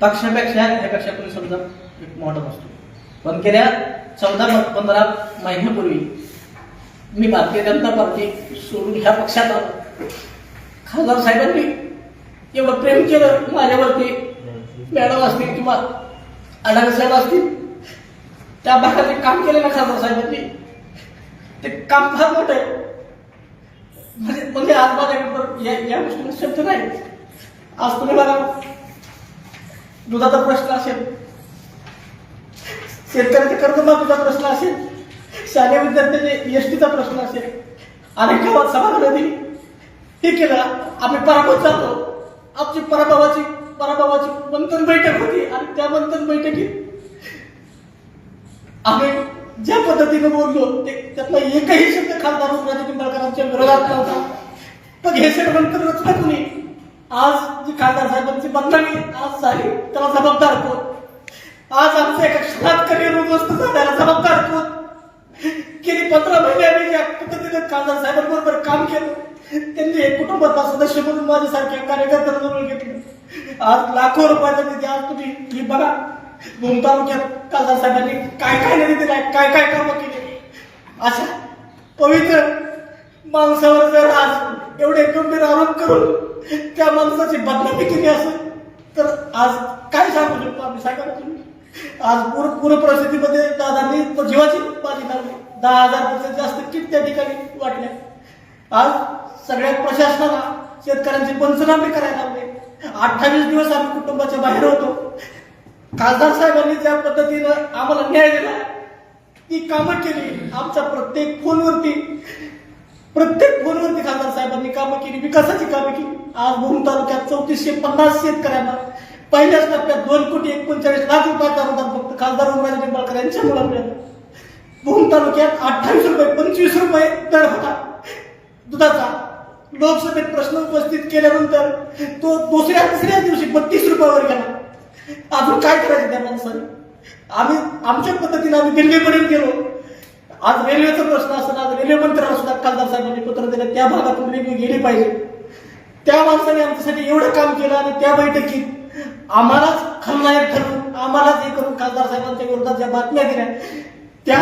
पक्षापेक्षा ह्यापेक्षा तुम्ही समजा एक मॉडर्न असतो. पण गेल्या 14-15 महिन्यापूर्वी मी भारतीय जनता पार्टी सोडून ह्या पक्षात आलो. खासदार साहेबांनी एवढं प्रेम केलं माझ्यावरती, मॅडम असतील किंवा आढावे साहेब असतील, त्या भागात एक काम केलं ना खासदार साहेबांनी, ते काम फार मोठं आहे. म्हणजे आज माझ्याकडे या गोष्टीला शब्द नाही. आज तुम्ही बघा, दुधाचा प्रश्न असेल, शेतकऱ्याच्या कर्जमाफीचा प्रश्न असेल, शालेय विद्यार्थ्यांचे एसटीचा प्रश्न असेल, अनेक गावात सभागृहांनी हे केलं. आम्ही पराभूत झालो. आमची पराभवाची मंथन बैठक होती आणि त्या मंथन बैठकीत आम्ही ज्या पद्धतीने बोललो त्यातला एकही शब्द खासदार राजे निंबाळकरांच्या विरोधात नव्हता. पण हे सगळं मंत्र रचना कुणी? आज जी खासदार साहेबांची बदनामी आज झाली त्याला जबाबदार कोण? आज आमचं एका क्षणात करिअर उद्ध्वस्त झाल्याला जबाबदार कोण? गेली 15 महिने आम्ही ज्या पद्धतीने खासदार साहेबांबरोबर काम केलं, त्यांनी एक कुटुंबाचा सदस्य म्हणून माझ्यासारख्या कार्यकर्त्यांजवळ घेतलं. आज लाखो रुपयाचा निधी आज तुम्ही बघा, भूम तालुक्यात खासदार साहेबांनी काय काय निधी दिलाय, काय काय कामं केली. अशा पवित्र माणसावर जर आज एवढे गंभीर आरोप करून त्या माणसाची बदनामी केली असेल तर आज काय सांगू शकतो आम्ही? सांगा तुम्ही. आज पूर परिस्थितीमध्ये दादांनी जीवाची बाजी लावली. 10,000 जास्त किट त्या ठिकाणी वाटल्या. आज सगळ्या प्रशासनाला शेतकऱ्यांचे पंचनामे करायला लावले. 28 दिवस आम्ही कुटुंबाच्या बाहेर होतो. खासदार साहेबांनी ज्या पद्धतीनं आम्हाला न्याय दिला, ती कामं केली. आमच्या प्रत्येक फोनवरती खासदार साहेबांनी कामं केली, विकासाची कामं केली. आज भूम तालुक्यात 3450 शेतकऱ्यांना पहिल्याच टप्प्यात 2,49,00,000 रुपयाचा अनुदान फक्त खासदार राजे निंबाळकर यांच्यामुळे मिळालं. भूम तालुक्यात 28 रुपये 25 रुपये दर होता दुधाचा. लोकसभेत प्रश्न उपस्थित केल्यानंतर तो तिसऱ्या दिवशी 32 रुपयावर गेला. अजून काय करायचं त्या माणसाने? आम्ही आमच्या पद्धतीने आम्ही दिल्लीपर्यंत गेलो. आज रेल्वेचा प्रश्न असेल, आज रेल्वे मंत्र्याला सुद्धा खासदार साहेबांनी पत्र दिलं त्या भागातून रेल्वे गेली पाहिजे. त्या माणसाने आमच्यासाठी एवढं काम केलं आणि त्या बैठकीत आम्हालाच खलनायक ठरवून, आम्हालाच हे करून खासदार साहेबांच्या विरोधात ज्या बातम्या दिल्या त्या